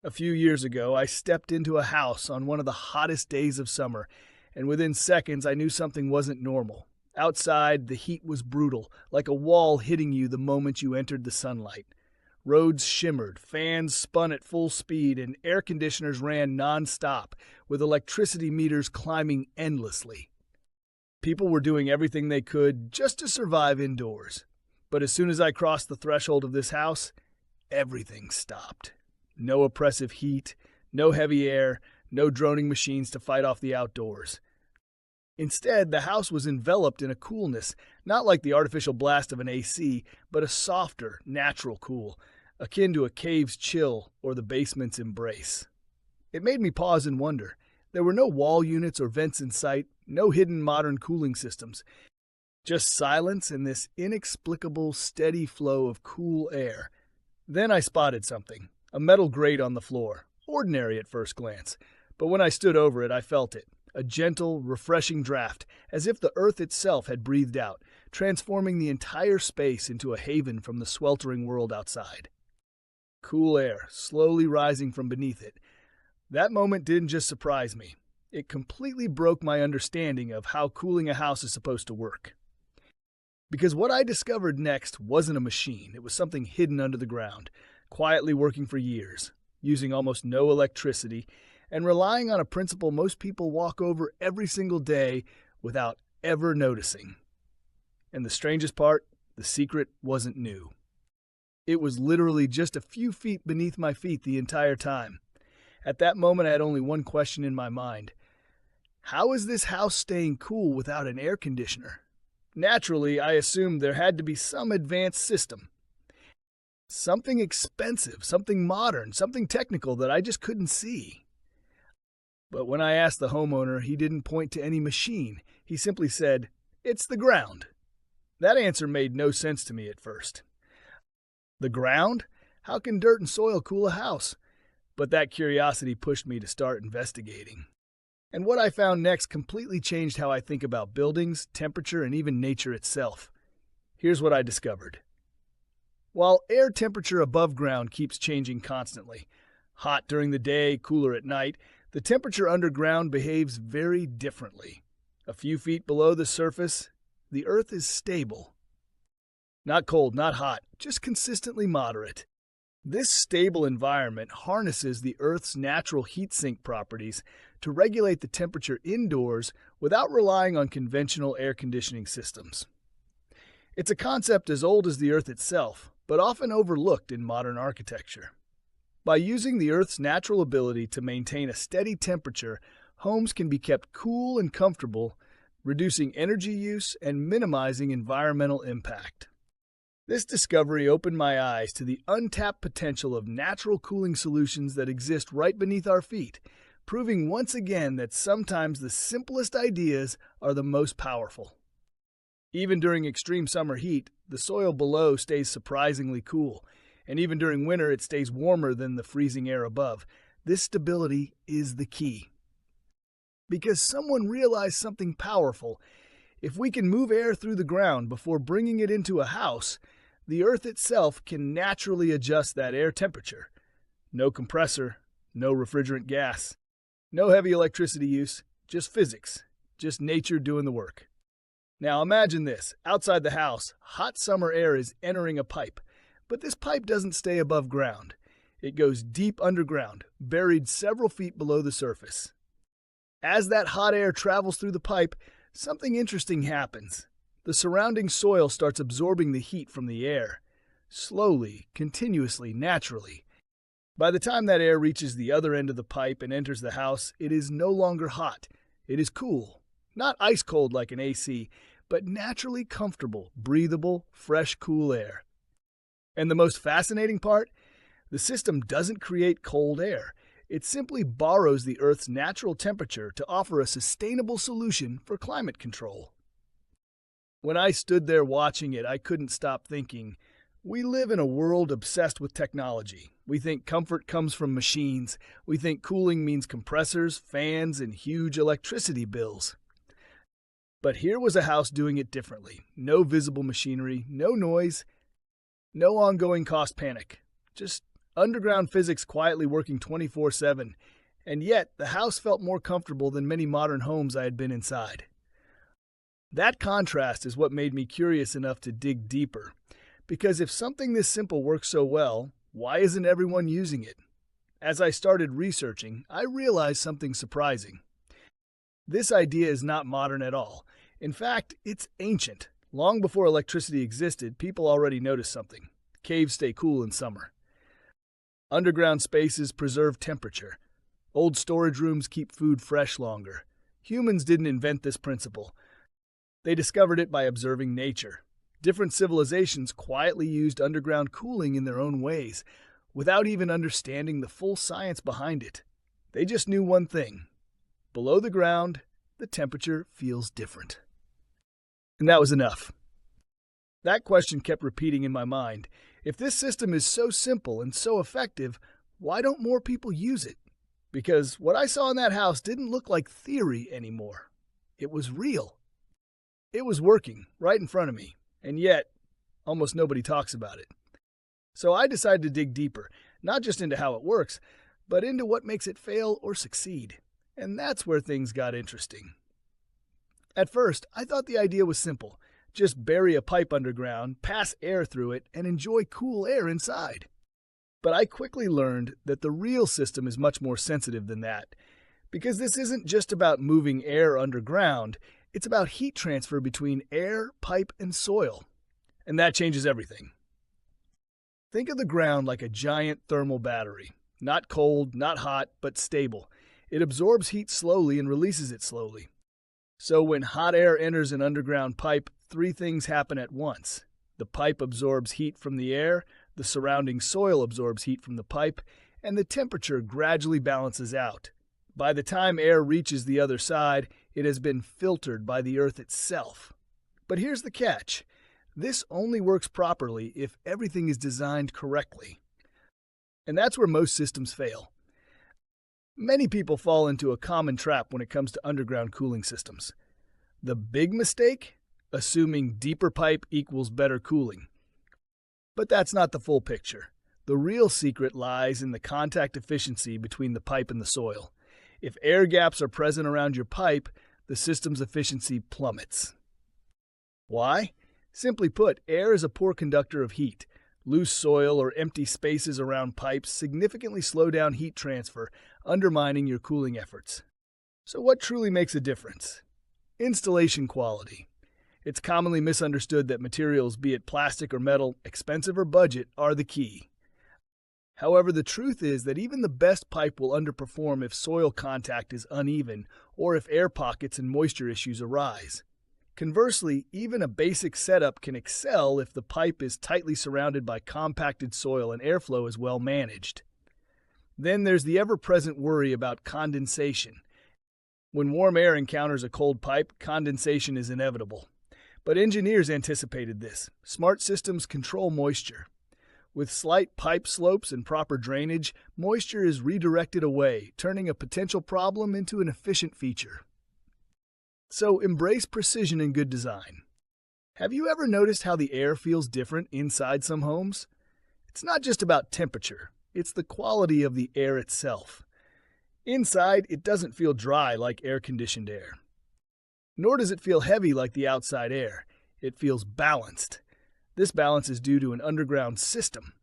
A few years ago, I stepped into a house on one of the hottest days of summer, and within seconds I knew something wasn't normal. Outside, the heat was brutal, like a wall hitting you the moment you entered the sunlight. Roads shimmered, fans spun at full speed, and air conditioners ran non-stop, with electricity meters climbing endlessly. People were doing everything they could just to survive indoors. But as soon as I crossed the threshold of this house, everything stopped. No oppressive heat, no heavy air, no droning machines to fight off the outdoors. Instead, the house was enveloped in a coolness, not like the artificial blast of an AC, but a softer, natural cool, akin to a cave's chill or the basement's embrace. It made me pause and wonder. There were no wall units or vents in sight, no hidden modern cooling systems. Just silence and this inexplicable, steady flow of cool air. Then I spotted something. A metal grate on the floor, ordinary at first glance, but when I stood over it, I felt it. A gentle, refreshing draft, as if the earth itself had breathed out, transforming the entire space into a haven from the sweltering world outside. Cool air, slowly rising from beneath it. That moment didn't just surprise me. It completely broke my understanding of how cooling a house is supposed to work. Because what I discovered next wasn't a machine, it was something hidden under the ground, quietly working for years, using almost no electricity, and relying on a principle most people walk over every single day without ever noticing. And the strangest part, the secret wasn't new. It was literally just a few feet beneath my feet the entire time. At that moment, I had only one question in my mind. How is this house staying cool without an air conditioner? Naturally, I assumed there had to be some advanced system. Something expensive, something modern, something technical that I just couldn't see. But when I asked the homeowner, he didn't point to any machine. He simply said, "It's the ground." That answer made no sense to me at first. The ground? How can dirt and soil cool a house? But that curiosity pushed me to start investigating. And what I found next completely changed how I think about buildings, temperature, and even nature itself. Here's what I discovered. While air temperature above ground keeps changing constantly, hot during the day, cooler at night, the temperature underground behaves very differently. A few feet below the surface, the earth is stable. Not cold, not hot, just consistently moderate. This stable environment harnesses the Earth's natural heat sink properties to regulate the temperature indoors without relying on conventional air conditioning systems. It's a concept as old as the Earth itself, but often overlooked in modern architecture. By using the Earth's natural ability to maintain a steady temperature, homes can be kept cool and comfortable, reducing energy use and minimizing environmental impact. This discovery opened my eyes to the untapped potential of natural cooling solutions that exist right beneath our feet, proving once again that sometimes the simplest ideas are the most powerful. Even during extreme summer heat, the soil below stays surprisingly cool, and even during winter it stays warmer than the freezing air above. This stability is the key. Because someone realized something powerful. If we can move air through the ground before bringing it into a house, the earth itself can naturally adjust that air temperature. No compressor, no refrigerant gas, no heavy electricity use, just physics, just nature doing the work. Now imagine this. Outside the house, hot summer air is entering a pipe, but this pipe doesn't stay above ground. It goes deep underground, buried several feet below the surface. As that hot air travels through the pipe, something interesting happens. The surrounding soil starts absorbing the heat from the air, slowly, continuously, naturally. By the time that air reaches the other end of the pipe and enters the house, it is no longer hot. It is cool. Not ice cold like an AC, but naturally comfortable, breathable, fresh, cool air. And the most fascinating part? The system doesn't create cold air. It simply borrows the Earth's natural temperature to offer a sustainable solution for climate control. When I stood there watching it, I couldn't stop thinking, we live in a world obsessed with technology. We think comfort comes from machines. We think cooling means compressors, fans, and huge electricity bills. But here was a house doing it differently. No visible machinery, no noise, no ongoing cost panic. Just Underground physics quietly working 24/7, and yet the house felt more comfortable than many modern homes I had been inside. That contrast is what made me curious enough to dig deeper, because if something this simple works so well, why isn't everyone using it? As I started researching, I realized something surprising. This idea is not modern at all. In fact, it's ancient. Long before electricity existed, people already noticed something. Caves stay cool in summer. Underground spaces preserve temperature. Old storage rooms keep food fresh longer. Humans didn't invent this principle. They discovered it by observing nature. Different civilizations quietly used underground cooling in their own ways, without even understanding the full science behind it. They just knew one thing. Below the ground, the temperature feels different. And that was enough. That question kept repeating in my mind. If this system is so simple and so effective, why don't more people use it? Because what I saw in that house didn't look like theory anymore. It was real. It was working right in front of me, and yet almost nobody talks about it. So I decided to dig deeper, not just into how it works, but into what makes it fail or succeed. And that's where things got interesting. At first, I thought the idea was simple. Just bury a pipe underground, pass air through it, and enjoy cool air inside. But I quickly learned that the real system is much more sensitive than that, because this isn't just about moving air underground, it's about heat transfer between air, pipe, and soil. And that changes everything. Think of the ground like a giant thermal battery. Not cold, not hot, but stable. It absorbs heat slowly and releases it slowly. So when hot air enters an underground pipe, three things happen at once. The pipe absorbs heat from the air, the surrounding soil absorbs heat from the pipe, and the temperature gradually balances out. By the time air reaches the other side, it has been filtered by the earth itself. But here's the catch. This only works properly if everything is designed correctly. And that's where most systems fail. Many people fall into a common trap when it comes to underground cooling systems. The big mistake? Assuming deeper pipe equals better cooling. But that's not the full picture. The real secret lies in the contact efficiency between the pipe and the soil. If air gaps are present around your pipe, the system's efficiency plummets. Why? Simply put, air is a poor conductor of heat. Loose soil or empty spaces around pipes significantly slow down heat transfer, undermining your cooling efforts. So what truly makes a difference? Installation quality. It's commonly misunderstood that materials, be it plastic or metal, expensive or budget, are the key. However, the truth is that even the best pipe will underperform if soil contact is uneven or if air pockets and moisture issues arise. Conversely, even a basic setup can excel if the pipe is tightly surrounded by compacted soil and airflow is well managed. Then there's the ever-present worry about condensation. When warm air encounters a cold pipe, condensation is inevitable. But engineers anticipated this. Smart systems control moisture. With slight pipe slopes and proper drainage, moisture is redirected away, turning a potential problem into an efficient feature. So embrace precision and good design. Have you ever noticed how the air feels different inside some homes? It's not just about temperature, it's the quality of the air itself. Inside, it doesn't feel dry like air-conditioned air. Nor does it feel heavy like the outside air. It feels balanced. This balance is due to an underground system.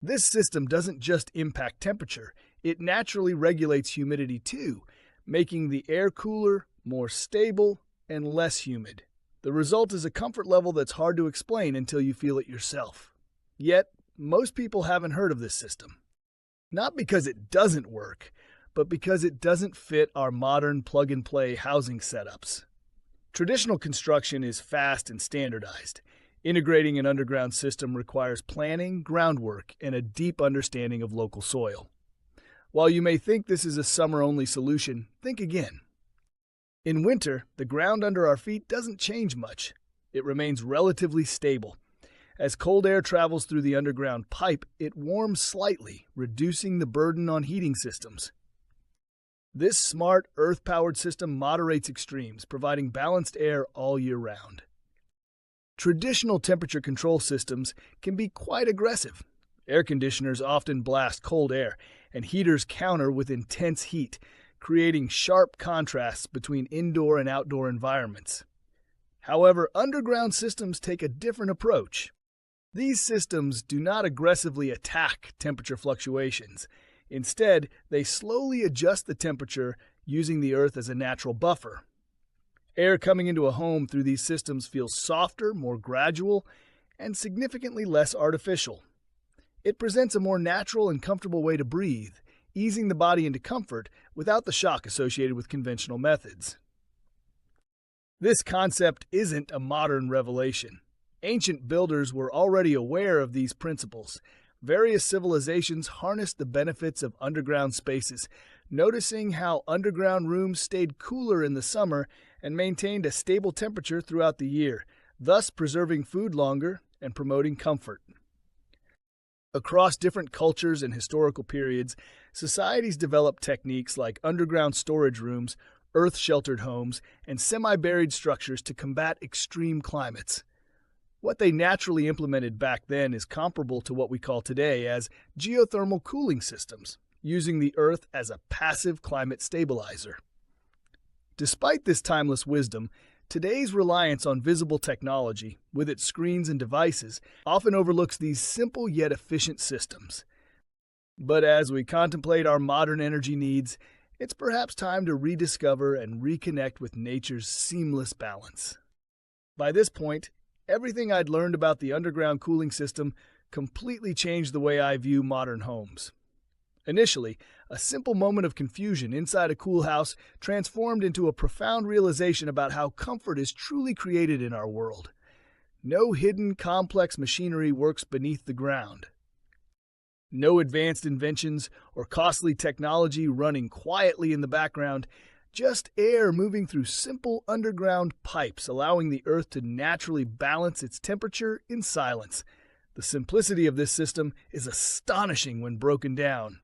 This system doesn't just impact temperature, it naturally regulates humidity too, making the air cooler, more stable, and less humid. The result is a comfort level that's hard to explain until you feel it yourself. Yet, most people haven't heard of this system. Not because it doesn't work, but because it doesn't fit our modern plug-and-play housing setups. Traditional construction is fast and standardized. Integrating an underground system requires planning, groundwork, and a deep understanding of local soil. While you may think this is a summer-only solution, think again. In winter, the ground under our feet doesn't change much. It remains relatively stable. As cold air travels through the underground pipe, it warms slightly, reducing the burden on heating systems. This smart, earth-powered system moderates extremes, providing balanced air all year round. Traditional temperature control systems can be quite aggressive. Air conditioners often blast cold air, and heaters counter with intense heat, creating sharp contrasts between indoor and outdoor environments. However, underground systems take a different approach. These systems do not aggressively attack temperature fluctuations. Instead, they slowly adjust the temperature using the earth as a natural buffer. Air coming into a home through these systems feels softer, more gradual, and significantly less artificial. It presents a more natural and comfortable way to breathe, easing the body into comfort without the shock associated with conventional methods. This concept isn't a modern revelation. Ancient builders were already aware of these principles. Various civilizations harnessed the benefits of underground spaces, noticing how underground rooms stayed cooler in the summer and maintained a stable temperature throughout the year, thus preserving food longer and promoting comfort. Across different cultures and historical periods, societies developed techniques like underground storage rooms, earth-sheltered homes, and semi-buried structures to combat extreme climates. What they naturally implemented back then is comparable to what we call today as geothermal cooling systems, using the earth as a passive climate stabilizer. Despite this timeless wisdom, today's reliance on visible technology, with its screens and devices, often overlooks these simple yet efficient systems. But as we contemplate our modern energy needs, it's perhaps time to rediscover and reconnect with nature's seamless balance. By this point, everything I'd learned about the underground cooling system completely changed the way I view modern homes. Initially, a simple moment of confusion inside a cool house transformed into a profound realization about how comfort is truly created in our world. No hidden, complex machinery works beneath the ground. No advanced inventions or costly technology running quietly in the background, just air moving through simple underground pipes, allowing the earth to naturally balance its temperature in silence. The simplicity of this system is astonishing when broken down.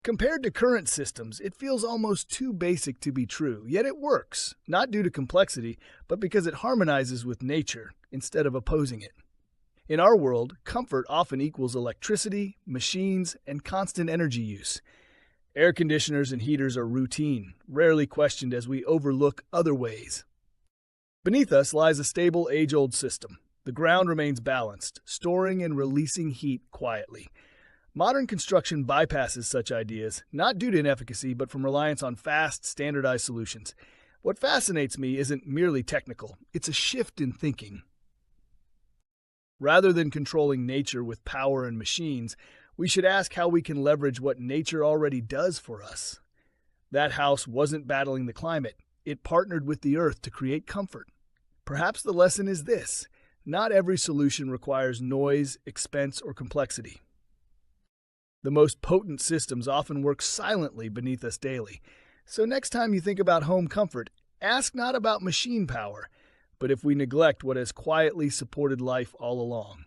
Compared to current systems, it feels almost too basic to be true, yet it works, not due to complexity, but because it harmonizes with nature instead of opposing it. In our world, comfort often equals electricity, machines, and constant energy use. Air conditioners and heaters are routine, rarely questioned as we overlook other ways. Beneath us lies a stable, age-old system. The ground remains balanced, storing and releasing heat quietly. Modern construction bypasses such ideas, not due to inefficacy, but from reliance on fast, standardized solutions. What fascinates me isn't merely technical, it's a shift in thinking. Rather than controlling nature with power and machines, we should ask how we can leverage what nature already does for us. That house wasn't battling the climate, it partnered with the earth to create comfort. Perhaps the lesson is this: not every solution requires noise, expense, or complexity. The most potent systems often work silently beneath us daily. So next time you think about home comfort, ask not about machine power, but if we neglect what has quietly supported life all along.